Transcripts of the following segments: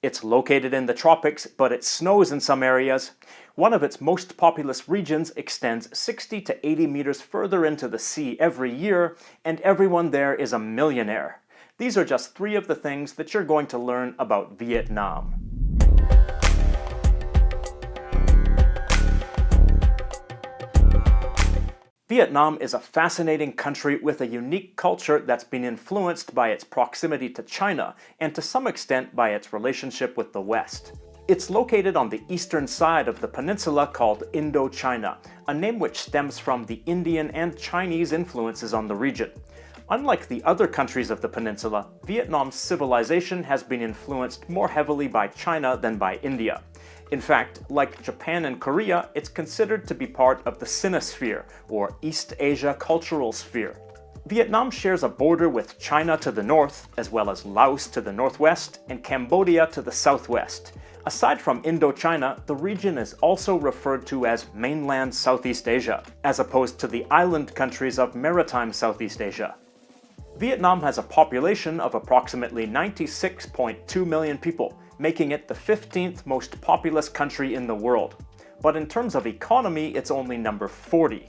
It's located in the tropics, but it snows in some areas. One of its most populous regions extends 60 to 80 meters further into the sea every year, and everyone there is a millionaire. These are just 3 of the things that you're going to learn about Vietnam. Vietnam is a fascinating country with a unique culture that's been influenced by its proximity to China and to some extent by its relationship with the West. It's located on the eastern side of the peninsula called Indochina, a name which stems from the Indian and Chinese influences on the region. Unlike the other countries of the peninsula, Vietnam's civilization has been influenced more heavily by China than by India. In fact, like Japan and Korea, it's considered to be part of the Sinosphere, or East Asia cultural sphere. Vietnam shares a border with China to the north, as well as Laos to the northwest, and Cambodia to the southwest. Aside from Indochina, the region is also referred to as mainland Southeast Asia, as opposed to the island countries of maritime Southeast Asia. Vietnam has a population of approximately 96.2 million people, making it the 15th most populous country in the world. But in terms of economy, it's only number 40.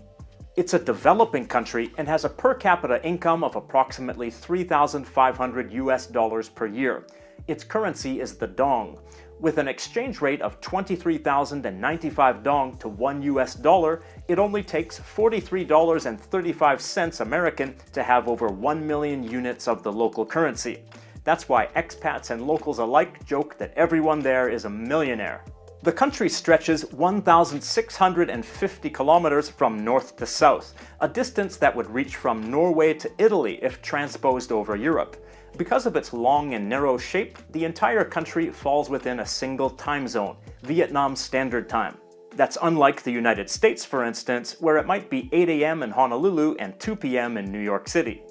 It's a developing country and has a per capita income of approximately $3,500 per year. Its currency is the dong. With an exchange rate of 23,095 dong to $1, it only takes $43.35 American to have over 1 million units of the local currency. That's why expats and locals alike joke that everyone there is a millionaire. The country stretches 1,650 kilometers from north to south, a distance that would reach from Norway to Italy if transposed over Europe. Because of its long and narrow shape, the entire country falls within a single time zone, Vietnam Standard Time. That's unlike the United States, for instance, where it might be 8 a.m. in Honolulu and 2 p.m. in New York City.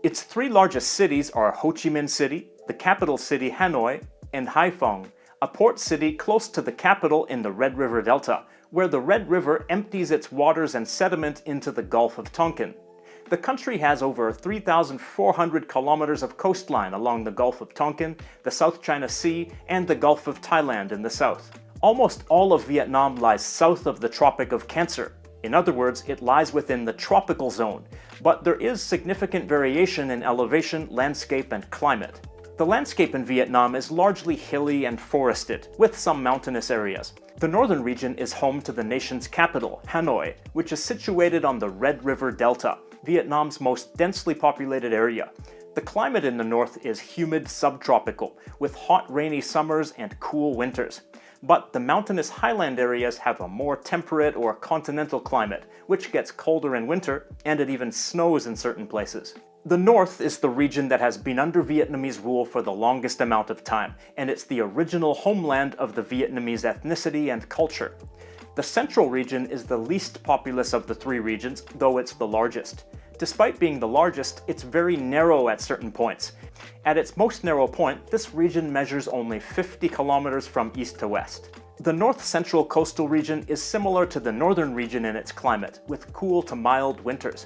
Its 3 largest cities are Ho Chi Minh City, the capital city Hanoi, and Haiphong, a port city close to the capital in the Red River Delta, where the Red River empties its waters and sediment into the Gulf of Tonkin. The country has over 3,400 kilometers of coastline along the Gulf of Tonkin, the South China Sea, and the Gulf of Thailand in the south. Almost all of Vietnam lies south of the Tropic of Cancer. In other words, it lies within the tropical zone, but there is significant variation in elevation, landscape, and climate. The landscape in Vietnam is largely hilly and forested, with some mountainous areas. The northern region is home to the nation's capital, Hanoi, which is situated on the Red River Delta, Vietnam's most densely populated area. The climate in the north is humid subtropical, with hot rainy summers and cool winters. But the mountainous highland areas have a more temperate or continental climate, which gets colder in winter, and it even snows in certain places. The north is the region that has been under Vietnamese rule for the longest amount of time, and it's the original homeland of the Vietnamese ethnicity and culture. The central region is the least populous of the 3 regions, though it's the largest. Despite being the largest, it's very narrow at certain points. At its most narrow point, this region measures only 50 kilometers from east to west. The north-central coastal region is similar to the northern region in its climate, with cool to mild winters.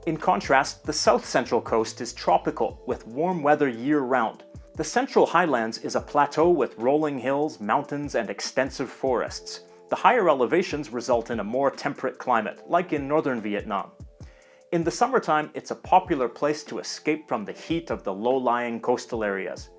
In contrast, the south-central coast is tropical, with warm weather year-round. The central highlands is a plateau with rolling hills, mountains, and extensive forests. The higher elevations result in a more temperate climate, like in northern Vietnam. In the summertime, it's a popular place to escape from the heat of the low-lying coastal areas.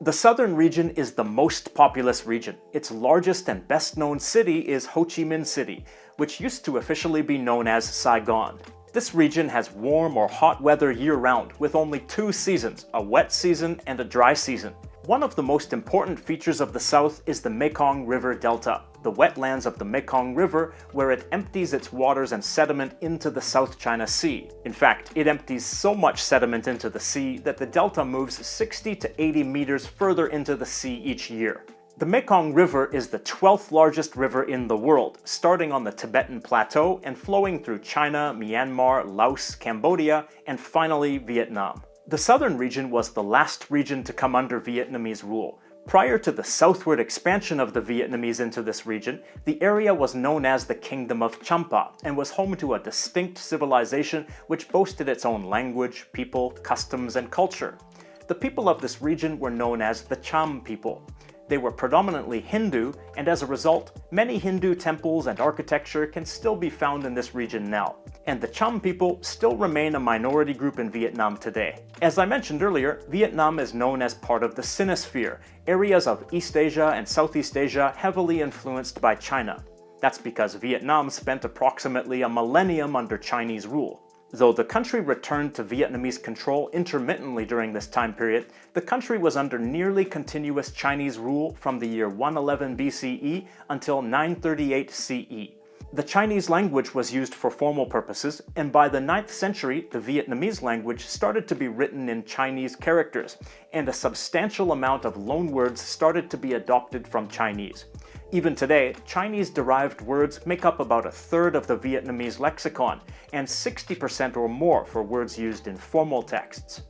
The southern region is the most populous region. Its largest and best-known city is Ho Chi Minh City, which used to officially be known as Saigon. This region has warm or hot weather year-round, with only 2 seasons, a wet season and a dry season. One of the most important features of the south is the Mekong River Delta, the wetlands of the Mekong River, where it empties its waters and sediment into the South China Sea. In fact, it empties so much sediment into the sea that the delta moves 60 to 80 meters further into the sea each year. The Mekong River is the 12th largest river in the world, starting on the Tibetan Plateau and flowing through China, Myanmar, Laos, Cambodia, and finally Vietnam. The southern region was the last region to come under Vietnamese rule. Prior to the southward expansion of the Vietnamese into this region, the area was known as the Kingdom of Champa and was home to a distinct civilization which boasted its own language, people, customs, and culture. The people of this region were known as the Cham people. They were predominantly Hindu, and as a result, many Hindu temples and architecture can still be found in this region now. And the Cham people still remain a minority group in Vietnam today. As I mentioned earlier, Vietnam is known as part of the Sinosphere, areas of East Asia and Southeast Asia heavily influenced by China. That's because Vietnam spent approximately a millennium under Chinese rule. Though the country returned to Vietnamese control intermittently during this time period, the country was under nearly continuous Chinese rule from the year 111 BCE until 938 CE. The Chinese language was used for formal purposes, and by the 9th century, the Vietnamese language started to be written in Chinese characters, and a substantial amount of loanwords started to be adopted from Chinese. Even today, Chinese-derived words make up about a third of the Vietnamese lexicon, and 60% or more for words used in formal texts.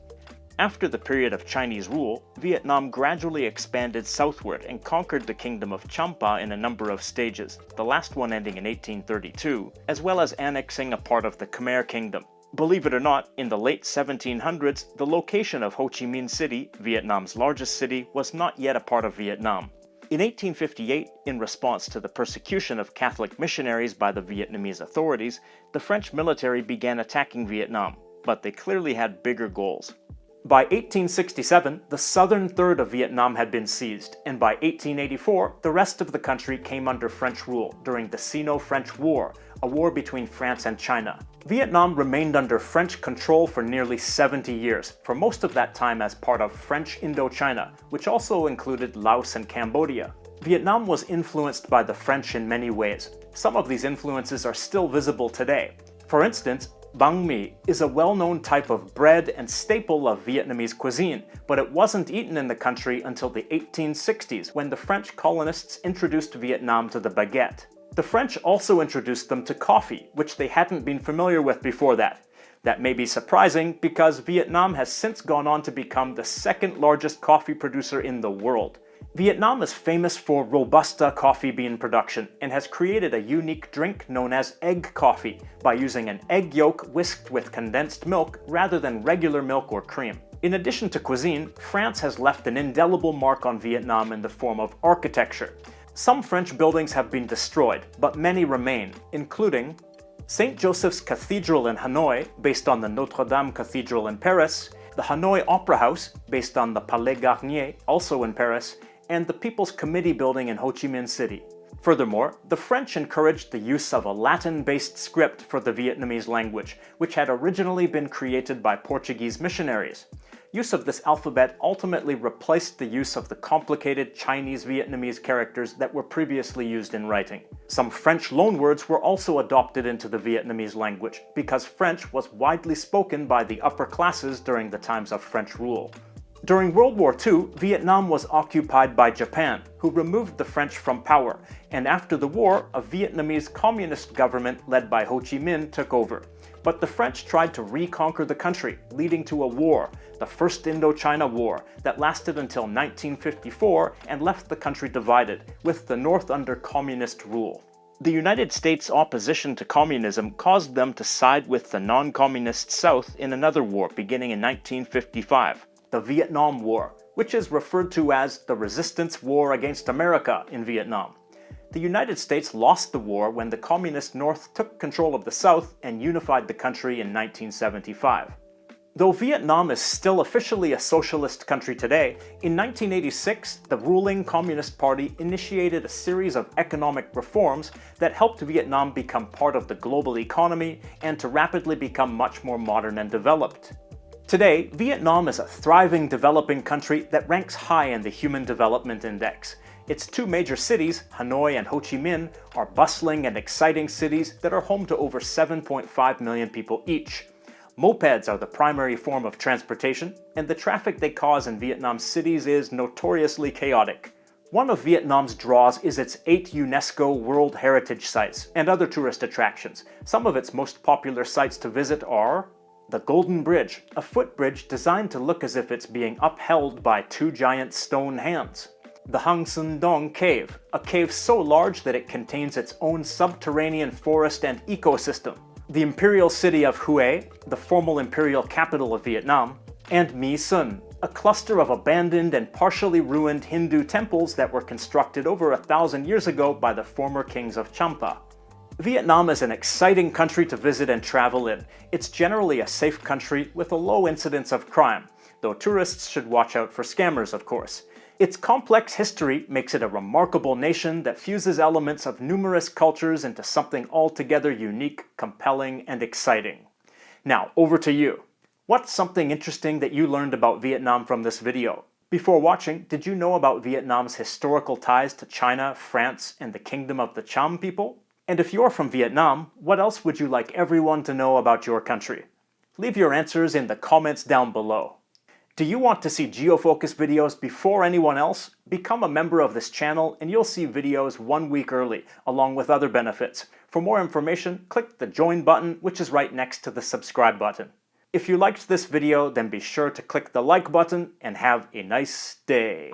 After the period of Chinese rule, Vietnam gradually expanded southward and conquered the kingdom of Champa in a number of stages, the last one ending in 1832, as well as annexing a part of the Khmer Kingdom. Believe it or not, in the late 1700s, the location of Ho Chi Minh City, Vietnam's largest city, was not yet a part of Vietnam. In 1858, in response to the persecution of Catholic missionaries by the Vietnamese authorities, the French military began attacking Vietnam, but they clearly had bigger goals. By 1867, the southern third of Vietnam had been seized, and by 1884, the rest of the country came under French rule during the Sino-French War, a war between France and China. Vietnam remained under French control for nearly 70 years, for most of that time as part of French Indochina, which also included Laos and Cambodia. Vietnam was influenced by the French in many ways. Some of these influences are still visible today. For instance, banh mi is a well-known type of bread and staple of Vietnamese cuisine, but it wasn't eaten in the country until the 1860s when the French colonists introduced Vietnam to the baguette. The French also introduced them to coffee, which they hadn't been familiar with before that. That may be surprising because Vietnam has since gone on to become the second largest coffee producer in the world. Vietnam is famous for Robusta coffee bean production and has created a unique drink known as egg coffee by using an egg yolk whisked with condensed milk rather than regular milk or cream. In addition to cuisine, France has left an indelible mark on Vietnam in the form of architecture. Some French buildings have been destroyed, but many remain, including St. Joseph's Cathedral in Hanoi, based on the Notre Dame Cathedral in Paris, the Hanoi Opera House, based on the Palais Garnier, also in Paris, and the People's Committee building in Ho Chi Minh City. Furthermore, the French encouraged the use of a Latin-based script for the Vietnamese language, which had originally been created by Portuguese missionaries. Use of this alphabet ultimately replaced the use of the complicated Chinese-Vietnamese characters that were previously used in writing. Some French loanwords were also adopted into the Vietnamese language, because French was widely spoken by the upper classes during the times of French rule. During World War II, Vietnam was occupied by Japan, who removed the French from power, and after the war, a Vietnamese communist government led by Ho Chi Minh took over. But the French tried to reconquer the country, leading to a war, the First Indochina War, that lasted until 1954 and left the country divided, with the North under communist rule. The United States' opposition to communism caused them to side with the non-communist South in another war beginning in 1955. The Vietnam War, which is referred to as the Resistance War against America in Vietnam. The United States lost the war when the Communist North took control of the South and unified the country in 1975. Though Vietnam is still officially a socialist country today, in 1986, the ruling Communist Party initiated a series of economic reforms that helped Vietnam become part of the global economy and to rapidly become much more modern and developed. Today, Vietnam is a thriving, developing country that ranks high in the Human Development Index. Its two major cities, Hanoi and Ho Chi Minh, are bustling and exciting cities that are home to over 7.5 million people each. Mopeds are the primary form of transportation, and the traffic they cause in Vietnam's cities is notoriously chaotic. One of Vietnam's draws is its 8 UNESCO World Heritage Sites and other tourist attractions. Some of its most popular sites to visit are the Golden Bridge, a footbridge designed to look as if it's being upheld by 2 giant stone hands. The Hang Son Dong Cave, a cave so large that it contains its own subterranean forest and ecosystem. The imperial city of Hue, the formal imperial capital of Vietnam, and My Son, a cluster of abandoned and partially ruined Hindu temples that were constructed over 1,000 years ago by the former kings of Champa. Vietnam is an exciting country to visit and travel in. It's generally a safe country with a low incidence of crime, though tourists should watch out for scammers, of course. Its complex history makes it a remarkable nation that fuses elements of numerous cultures into something altogether unique, compelling, and exciting. Now, over to you. What's something interesting that you learned about Vietnam from this video? Before watching, did you know about Vietnam's historical ties to China, France, and the Kingdom of the Cham people? And if you're from Vietnam, what else would you like everyone to know about your country? Leave your answers in the comments down below. Do you want to see geofocus videos before anyone else? Become a member of this channel and you'll see videos 1 week early, along with other benefits. For more information, click the join button, which is right next to the subscribe button. If you liked this video, then be sure to click the like button and have a nice day.